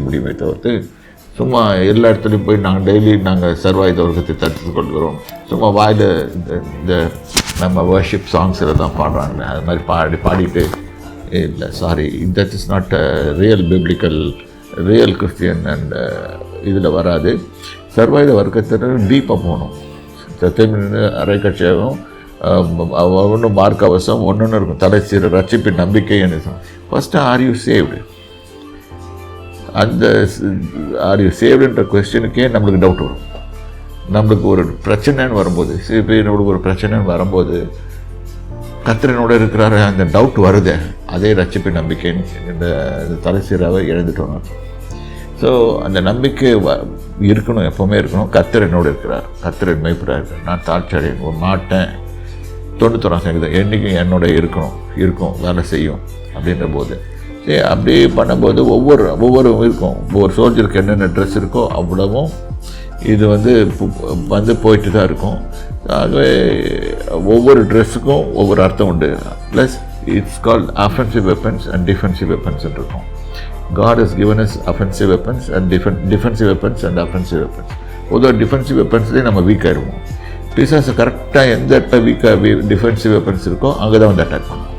முடியுமே தவிர்த்து சும்மா எல்லா இடத்துலையும் போய் நாங்கள் டெய்லி நாங்கள் சர்வாயுத வர்க்கத்தை தடுத்து கொள்கிறோம், சும்மா வாயில் இந்த நம்ம வர்ஷிப் சாங்ஸில் தான் பாடுறாங்க, அது மாதிரி பாடிட்டு இல்லை sorry, that is not real biblical real Christian and இதில் வராது. சர்வாயுத வர்க்கத்தில் டீப்பாக போகணும். சத்தியமின்னு அரைக்கட்சியாகவும் ஒன்று மார்க் அவசம் ஒன்று இருக்கும், தலை சீர ரட்சிப்பின் நம்பிக்கை என்ன. First are you saved? அந்த ஆர் யூ சேவ்டுன்ற கொஸ்டினுக்கே நம்மளுக்கு டவுட் வரும். நம்மளுக்கு ஒரு பிரச்சனைன்னு வரும்போது, நம்மளுக்கு ஒரு பிரச்சனைன்னு வரும்போது கர்த்தரோட இருக்கிறாரு அந்த டவுட் வருதே, அதே ரட்சிப்பின் நம்பிக்கைன்னு இந்த தலை சீராவை இழந்துட்டோம். ஸோ அந்த நம்பிக்கை இருக்கணும், எப்போவுமே இருக்கணும். கர்த்தர் என்னோடு இருக்கிறார், கர்த்தர் மெய்ப்பராக நான் தாழ்ச்சி அடைய மாட்டேன். 91 என்றைக்கும் என்னோட இருக்கும் வேலை செய்யும் அப்படின்ற போது சரி அப்படி பண்ணும்போது ஒவ்வொரு இருக்கும். ஒவ்வொரு சோல்ஜருக்கு என்னென்ன ட்ரெஸ் இருக்கோ அவ்வளவும் இது வந்து போயிட்டு தான் இருக்கும். ஆகவே ஒவ்வொரு ட்ரெஸ்ஸுக்கும் ஒவ்வொரு அர்த்தம் உண்டு. Plus it's called offensive weapons and defensive weapons இருக்கும். God has given us offensive weapons and defensive weapons and offensive weapons. பொதுவாக டிஃபென்சிவ் வெப்பன்ஸ்லேயே நம்ம வீக் ஆகிடுவோம். பிசாசு கரெக்டாக எந்த இடத்துல டிஃபென்சிவ் வெப்பன்ஸ் இருக்கோ அங்கே தான் வந்து அட்டாக் பண்ணுவோம்.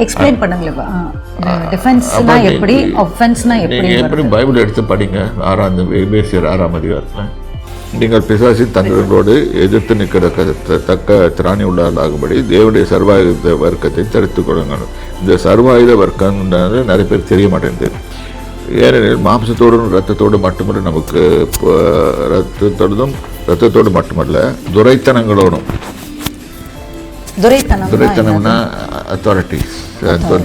எக்ஸ்பிளைன் பண்ணுங்களா? டிஃபென்ஸ்னா எப்படி, ஆஃபென்ஸ்னா எப்படி? நீங்கள் எப்படி பைபிள் எடுத்து படிங்க. 6ஆம் அதிகாரத்தில் நீங்கள் பிசாசின் தந்திரங்களோடு எதிர்த்து நிற்கிற தக்க திராணி உள்ளாகும்படி தேவனுடைய சர்வாயுத வர்க்கத்தை தடுத்துக் கொள்ளுங்கள். இந்த சர்வாயுத வர்க்கம்ன்றது நிறைய பேர் தெரிய மாட்டேங்குது. ஏனெனில் மாம்சத்தோடும் இரத்தத்தோடு மட்டுமல்ல, நமக்கு இரத்தத்தோடு மட்டுமல்ல துரைத்தனங்களோடும். துரைத்தனம்னா அத்தாரிட்டிஸ்,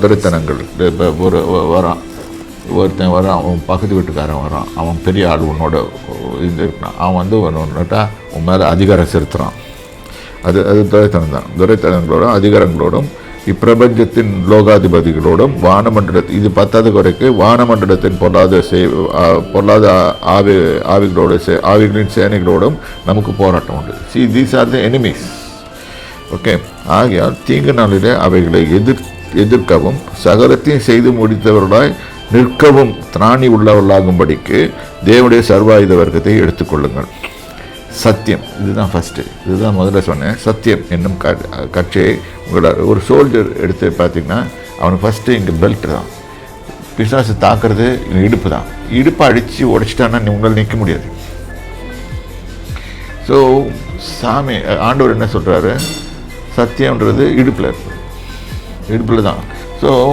துரைத்தனங்கள். இப்போ ஒருத்தன் வரான், அவன் பக்கத்து வீட்டுக்காரன் வரான், அவன் பெரிய ஆள் உன்னோட இது இருக்கான், அவன் ஒன்றுட்டா உன் மேலே அதிகாரம் செலுத்துகிறான். அது துரைத்தனம் தான். துரைத்தனங்களோடும் அதிகாரங்களோடும் இப்பிரபஞ்சத்தின் லோகாதிபதிகளோடும் இது பத்தாவது குறைக்கு வானமண்டலத்தின் பொல்லாத ஆவிகளின் சேனைகளோடும் நமக்கு போராட்டம் உண்டு. See, these are the enemies. Okay, ஆகையால் தீங்கு நாளிலே அவைகளை எதிர்க்கவும் சகலத்தையும் செய்து முடித்தவர்களாய் நிற்கவும் திராணி உள்ளவர்களாகும்படிக்கு தேவனுடைய சர்வாயுத வர்க்கத்தை எடுத்துக்கொள்ளுங்கள். சத்தியம், இதுதான் ஃபஸ்ட்டு, இதுதான் முதல்ல சொன்னேன். சத்தியம் என்னும் கட்சியை ஒரு சோல்ஜர் எடுத்து பார்த்திங்கன்னா அவனுக்கு ஃபஸ்ட்டு இங்கே பெல்ட் தான். பிசாசு தாக்குறது இடுப்பு தான். இடுப்பை அடித்து உடைச்சிட்டான்னா உங்களால் நிற்க முடியாது. ஸோ சாமி ஆண்டவர் என்ன சொல்கிறாரு, சத்தியம்ன்றது இடுப்பில் தான். ஸோ